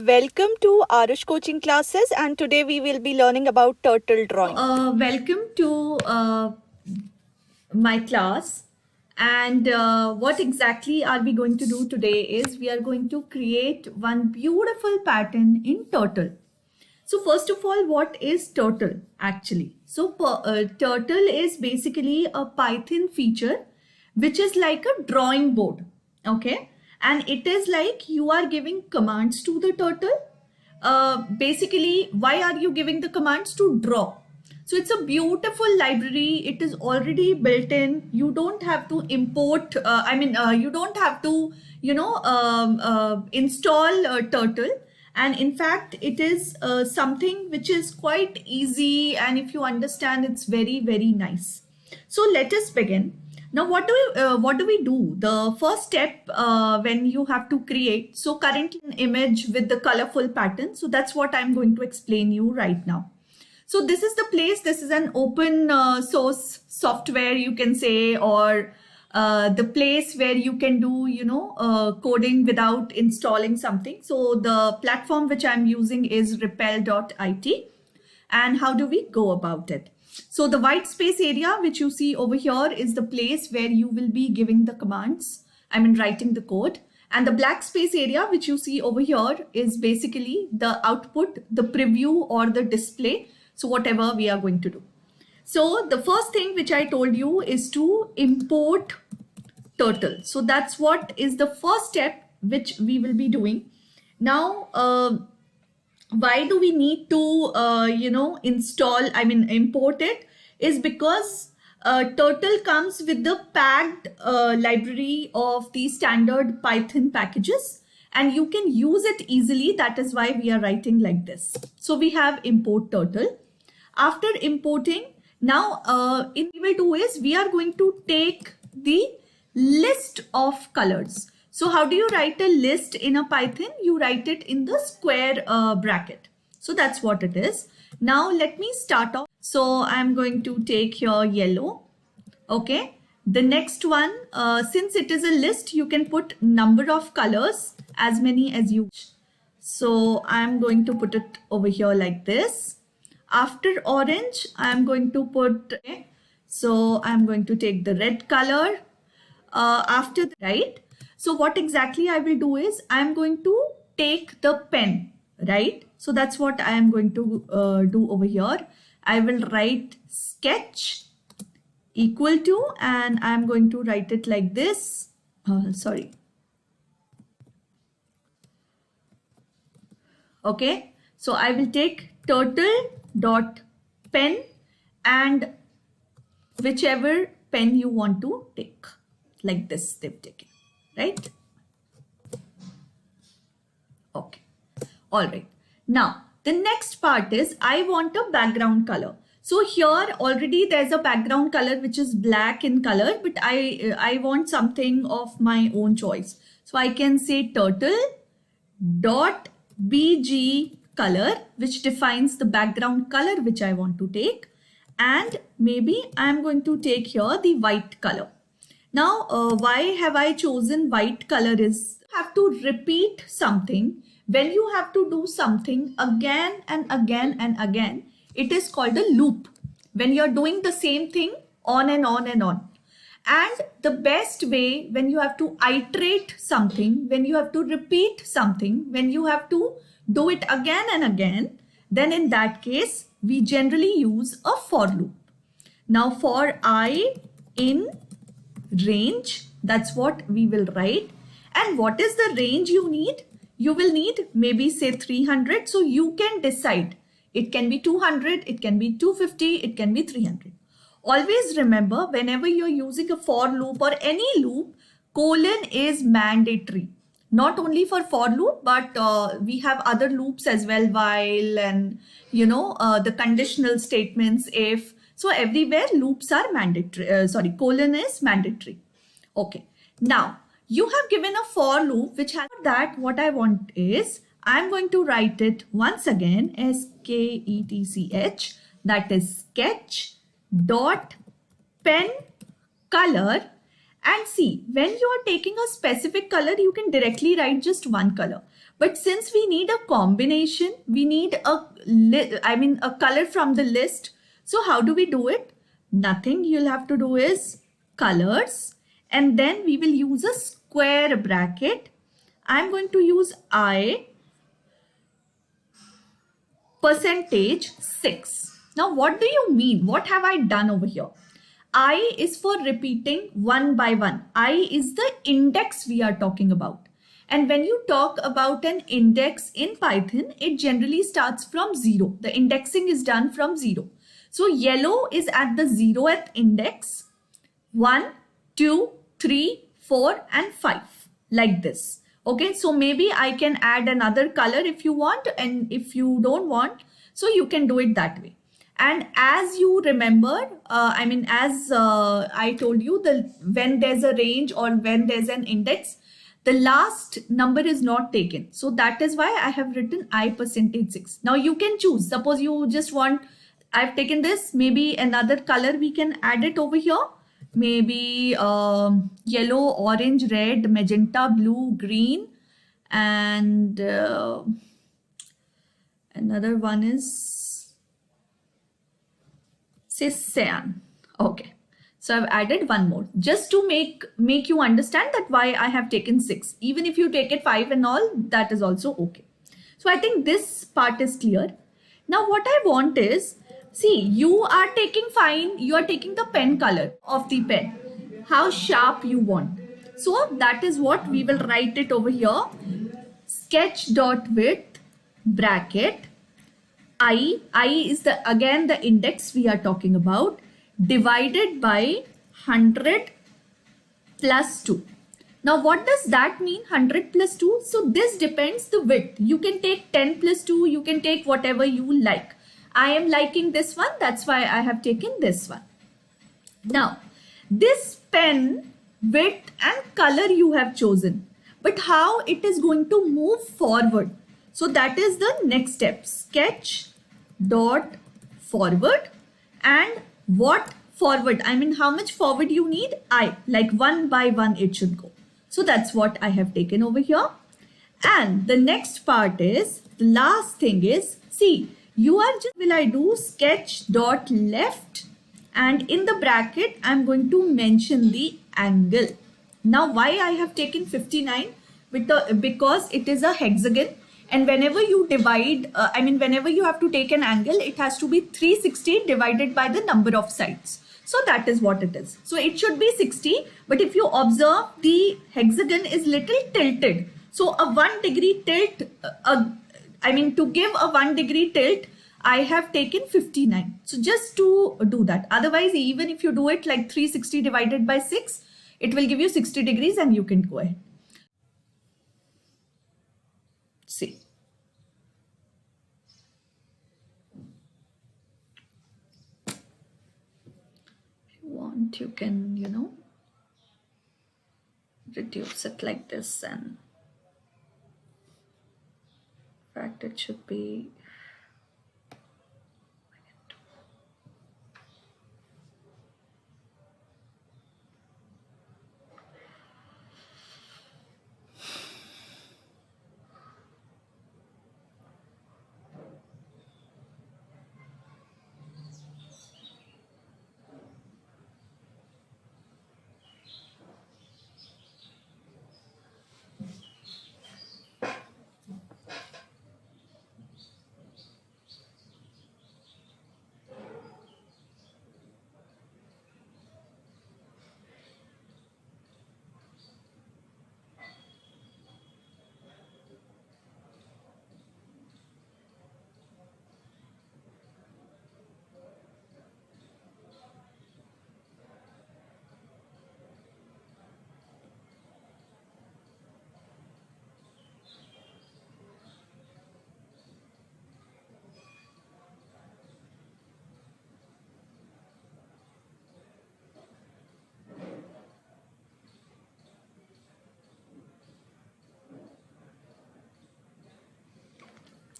Welcome to Arush coaching classes, and today we will be learning about turtle drawing. Welcome to my class. And what exactly are we going to do today is we are going to create one beautiful pattern in turtle. So first of all, what is turtle actually? So turtle is basically a Python feature which is like a drawing board. Okay. And it is like you are giving commands to the turtle. Basically, why are you giving the commands? To draw. So it's a beautiful library. It is already built in. You don't have to import. You don't have to, install Turtle. And in fact, it is something which is quite easy. And if you understand, it's very, very nice. So let us begin. Now, what do we do? The first step when you have to create, so currently an image with the colorful pattern. So that's what I'm going to explain you right now. So this is the place. This is an open source software, you can say, or the place where you can do, coding without installing something. So the platform which I'm using is repel.it. And how do we go about it? So the white space area which you see over here is the place where you will be giving the commands, writing the code. And the black space area which you see over here is basically the output, the preview or the display. So whatever we are going to do. So the first thing which I told you is to import turtle. So that's what is the first step which we will be doing. Now, why do we need to import it is because turtle comes with the packed library of the standard Python packages, and you can use it easily. That is why we are writing like this. So we have import turtle. After importing, now what we will do is we are going to take the list of colors. So how do you write a list in a Python? You write it in the square bracket. So that's what it is. Now let me start off. So I'm going to take here yellow. Okay. The next one, since it is a list, you can put number of colors, as many as you wish. So I'm going to put it over here like this. After orange, I'm going to put, so I'm going to take the red color. After the right. So what exactly I will do is I'm going to take the pen, right? So that's what I am going to do over here. I will write sketch equal to, and I'm going to write it like this. Sorry. Okay. So I will take turtle.pen and whichever pen you want to take. Like this they've taken, right? Okay. All right. Now, the next part is I want a background color. So here already there's a background color which is black in color, but I want something of my own choice. So I can say turtle.bg color, which defines the background color which I want to take. And maybe I'm going to take here the white color. Now, why have I chosen white color is you have to repeat something. When you have to do something again and again and again, it is called a loop. When you're doing the same thing on and on and on. And the best way when you have to iterate something, when you have to repeat something, when you have to do it again and again, then in that case, we generally use a for loop. Now for I in range, that's what we will write. And what is the range you need? You will need maybe say 300. So you can decide. It can be 200, it can be 250, it can be 300. Always remember, whenever you're using a for loop or any loop, colon is mandatory. Not only for loop, but we have other loops as well, while and the conditional statements, if. So everywhere loops are mandatory. Colon is mandatory. Okay. Now you have given a for loop which has that. What I want is I'm going to write it once again, sketch, that is sketch dot pen color, And see, when you are taking a specific color, you can directly write just one color. But since we need a combination, we need a color from the list. So how do we do it? Nothing. You'll have to do is colors, and then we will use a square bracket. I'm going to use I %6. Now, what do you mean? What have I done over here? I is for repeating one by one. I is the index we are talking about. And when you talk about an index in Python, it generally starts from 0. The indexing is done from 0. So yellow is at the 0th index. 1, 2, 3, 4 and 5, like this. Okay, so maybe I can add another color if you want, and if you don't want, so you can do it that way. And as you remember, as I told you, when there's a range or when there's an index, the last number is not taken. So that is why I have written I %6. Now you can choose. Suppose you just want, I've taken this, maybe another color we can add it over here. Maybe yellow, orange, red, magenta, blue, green, and another one is say cyan. Okay, so I've added one more just to make you understand that why I have taken 6. Even if you take it 5 and all, that is also okay. So I think this part is clear. Now what I want is, see, you are taking the pen color of the pen, how sharp you want. So that is what we will write it over here. Sketch.width bracket I is again the index we are talking about, divided by 100 plus 2. Now what does that mean, 100 plus 2? So this depends the width. You can take 10 plus 2, you can take whatever you like. I am liking this one, that's why I have taken this one. Now, this pen width and color you have chosen, but how it is going to move forward? So that is the next step. Sketch dot forward, and what forward? I mean, how much forward you need? Like one by one it should go. So that's what I have taken over here. And the next part is, the last thing is, see, will I do sketch dot left, and in the bracket I'm going to mention the angle. Now why I have taken 59? Because it is a hexagon, and whenever you divide, whenever you have to take an angle, it has to be 360 divided by the number of sides. So that is what it is. So it should be 60, but if you observe, the hexagon is little tilted. So a 1 degree tilt, to give a 1 degree tilt, I have taken 59. So just to do that. Otherwise, even if you do it like 360 divided by 6, it will give you 60 degrees and you can go ahead. See. If you want, you can, reduce it like this, and in fact, it should be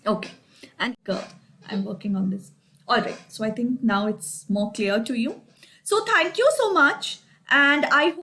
okay. And I'm working on this. All right. So I think now it's more clear to you. So thank you so much. And I hope